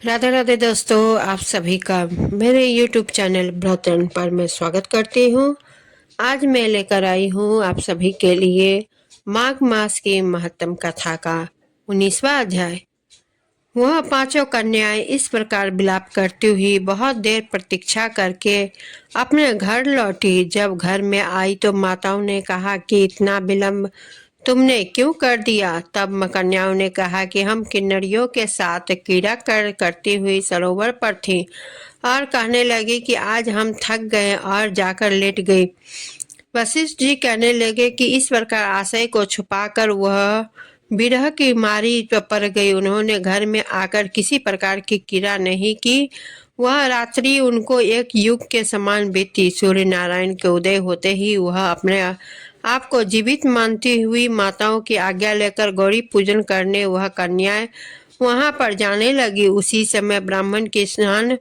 राधे राधे दोस्तों, आप सभी का मेरे YouTube चैनल ब्रतन पर मैं स्वागत करती हूँ। आज मैं लेकर आई हूँ आप सभी के लिए माघ मास की महत्तम कथा का 19वां अध्याय। वह पांचों कन्याएं इस प्रकार विलाप करती हुई बहुत देर प्रतीक्षा करके अपने घर लौटी। जब घर में आई तो माताओं ने कहा कि इतना विलंब तुमने क्यों कर दिया। तब कन्याओं ने कहा कि हम किन्नरियों के साथ क्रीड़ा करती हुई सरोवर पर थी और कहने लगी कि आज हम थक गए और जाकर लेट गई। वशिष्ठ जी कहने लगे कि इस प्रकार आशय को छुपाकर वह विरह की मारी पड़ गई। उन्होंने घर में आकर किसी प्रकार की क्रीड़ा नहीं की। वह रात्रि उनको एक युग के समान बीती। सूर्य नारायण के उदय होते ही वह अपने आप को जीवित मानती हुई माताओं की आज्ञा लेकर गौरी पूजन करने वह कन्याएं वहां पर जाने लगी। उसी समय ब्राह्मण की स्नान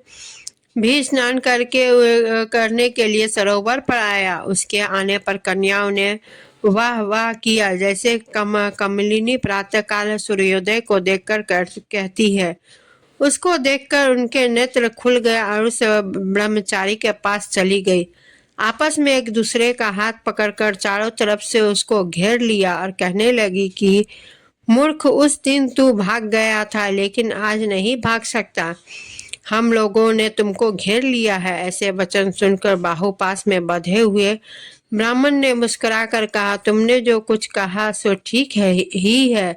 करने के लिए सरोवर पर आया। उसके आने पर कन्याओं ने वाह वाह किया, जैसे कमलिनी प्रातःकाल सूर्योदय को देखकर कहती है। उसको देखकर उनके नेत्र खुल गए और उस ब्रह्मचारी के पास चली गई। आपस में एक दूसरे का हाथ पकड़कर चारों तरफ से उसको घेर लिया और कहने लगी कि मूर्ख, उस दिन तू भाग गया था लेकिन आज नहीं भाग सकता। हम लोगों ने तुमको घेर लिया है। ऐसे वचन सुनकर बाहुपास में बंधे हुए ब्राह्मण ने मुस्कुराकर कहा, तुमने जो कुछ कहा सो ठीक है ही है,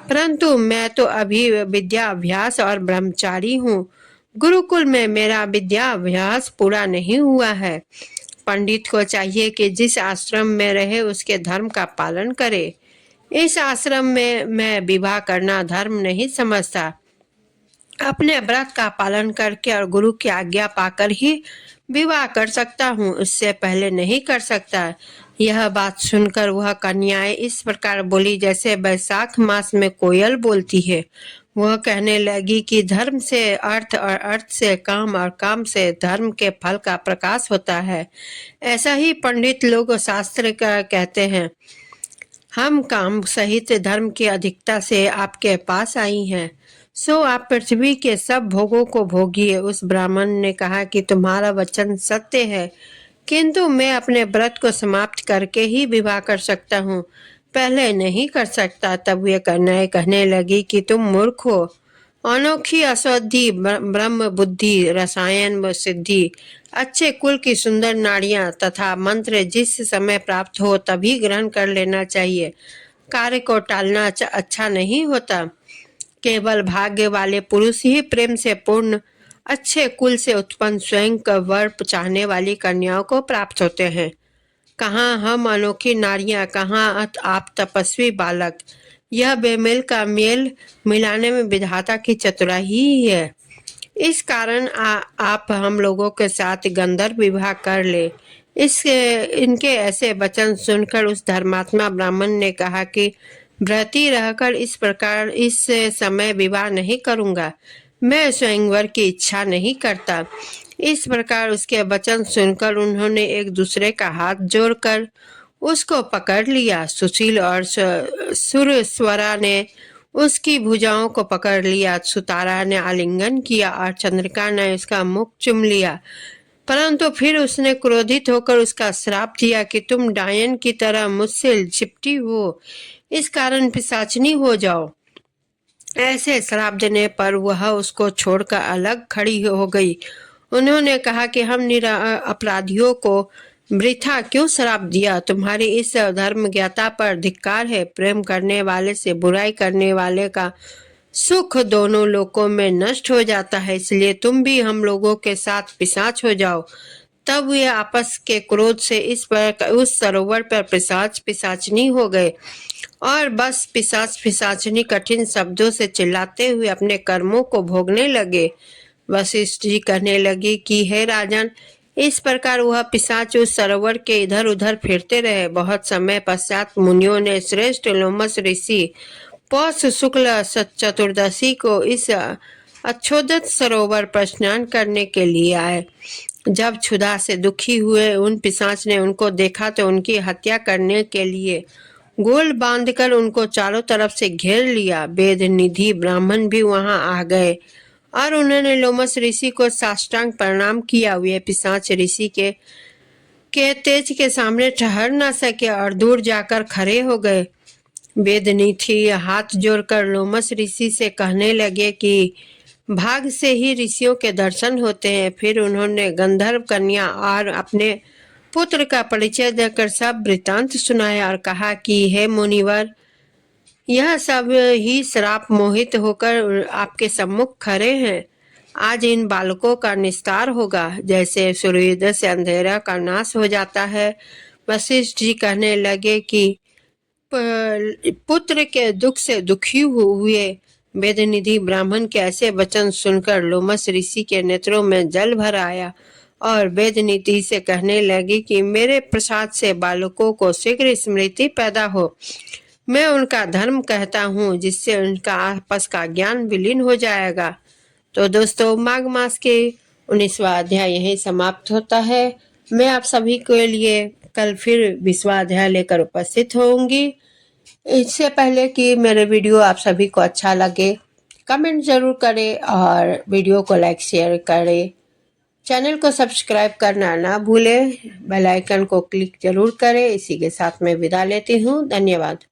परंतु मैं तो अभी विद्या अभ्यास और ब्रह्मचारी हूँ। गुरुकुल में मेरा विद्या अभ्यास पूरा नहीं हुआ है। पंडित को चाहिए कि जिस आश्रम में रहे उसके धर्म का पालन करे। इस आश्रम में मैं विवाह करना धर्म नहीं समझता। अपने व्रत का पालन करके और गुरु की आज्ञा पाकर ही विवाह कर सकता हूँ, उससे पहले नहीं कर सकता। यह बात सुनकर वह कन्याएं इस प्रकार बोली जैसे बैसाख मास में कोयल बोलती है। वह कहने लगी कि धर्म से अर्थ और अर्थ से काम और काम से धर्म के फल का प्रकाश होता है। ऐसा ही पंडित लोग शास्त्र का कहते हैं। हम काम सहित धर्म की अधिकता से आपके पास आई हैं, सो आप पृथ्वी के सब भोगों को भोगिए। उस ब्राह्मण ने कहा कि तुम्हारा वचन सत्य है, किंतु मैं अपने व्रत को समाप्त करके ही विवाह कर सकता हूँ, पहले नहीं कर सकता। तब वे कन्याएं कहने लगी कि तुम मूर्ख हो। अनोखी अशुद्धि ब्रह्म बुद्धि रसायन व सिद्धि, अच्छे कुल की सुंदर नाड़ियां तथा मंत्र जिस समय प्राप्त हो तभी ग्रहण कर लेना चाहिए। कार्य को टालना अच्छा नहीं होता। केवल भाग्य वाले पुरुष ही प्रेम से पूर्ण अच्छे कुल से उत्पन्न स्वयं का वर चाहने वाली कन्याओं को प्राप्त होते हैं। कहाँ हम अनोखी नारियां, कहाँ आप तपस्वी बालक। यह बेमेल का मेल मिलाने में विधाता की चतुराई ही है। इस कारण आप हम लोगों के साथ गंधर्व विवाह कर ले। इनके ऐसे वचन सुनकर उस धर्मात्मा ब्राह्मण ने कहा कि व्रती रहकर इस प्रकार इस समय विवाह नहीं करूंगा। मैं स्वयंवर की इच्छा नहीं करता। इस प्रकार उसके वचन सुनकर उन्होंने एक दूसरे का हाथ जोड़कर उसको पकड़ लिया। सुशील और सुरस्वरा ने उसकी भुजाओं को पकड़ लिया। सुतारा ने आलिंगन किया और चंद्रिका ने उसका मुख चूम लिया, परंतु फिर उसने क्रोधित होकर उसका श्राप दिया कि तुम डायन की तरह मुझसे चिपटी हो, इस कारण पिशाचनी हो जाओ। ऐसे श्राप देने पर वह उसको छोड़कर अलग खड़ी हो गई। उन्होंने कहा कि हम अपराधियों को वृथा क्यों श्राप दिया। तुम्हारी इस धर्म ज्ञाता पर धिक्कार है। प्रेम करने वाले से बुराई करने वाले का सुख दोनों लोकों में नष्ट हो जाता है, इसलिए तुम भी हम लोगों के साथ पिशाच हो जाओ। तब वे आपस के क्रोध से उस सरोवर पर पिशाच पिशाचनी हो गए और बस पिशाच पिशाचनी कठिन शब्दों से चिल्लाते हुए अपने कर्मों को भोगने लगे। वशिष्ठ जी कहने लगे कि हे राजन, इस प्रकार वह पिशाच उस सरोवर के इधर उधर फिरते रहे। बहुत समय पश्चात मुनियों ने श्रेष्ठ लोमस ऋषि पौष शुक्ल चतुर्दशी को इस अच्छोदत सरोवर पर स्नान करने के लिए आए। जब क्षुधा से दुखी हुए उन पिशाच ने उनको देखा तो उनकी हत्या करने के लिए गोल बांधकर उनको चारों तरफ से घेर लिया। वेद निधि ब्राह्मण भी वहां आ गए और उन्होंने लोमस ऋषि को साष्टांग प्रणाम किया। वे पिशाच ऋषि के तेज के सामने ठहर न सके और दूर जाकर खड़े हो गए। वेदनिधि हाथ जोड़कर लोमस ऋषि से कहने लगे कि भाग से ही ऋषियों के दर्शन होते हैं। फिर उन्होंने गंधर्व कन्या और अपने पुत्र का परिचय देकर सब वृतांत सुनाया और कहा कि हे मुनिवर, यह सब ही श्राप मोहित होकर आपके सम्मुख खड़े हैं। आज इन बालकों का निस्तार होगा, जैसे सूर्योदय से अंधेरा का नाश हो जाता है। वशिष्ठ जी कहने लगे कि पुत्र के दुख से दुखी हुए वेदनिधि ब्राह्मण के ऐसे वचन सुनकर लोमस ऋषि के नेत्रों में जल भर आया और वेदनिधि से कहने लगी कि मेरे प्रसाद से बालकों को शीघ्र स्मृति पैदा हो। मैं उनका धर्म कहता हूँ, जिससे उनका आपस का ज्ञान विलीन हो जाएगा। तो दोस्तों, माघ मास के 19वां अध्याय यही समाप्त होता है। मैं आप सभी के लिए कल फिर 20वां अध्याय लेकर उपस्थित होंगी। इससे पहले कि मेरे वीडियो आप सभी को अच्छा लगे, कमेंट जरूर करें और वीडियो को लाइक शेयर करें। चैनल को सब्सक्राइब करना ना भूलें, बेल आइकन को क्लिक जरूर करें। इसी के साथ मैं विदा लेती हूँ। धन्यवाद।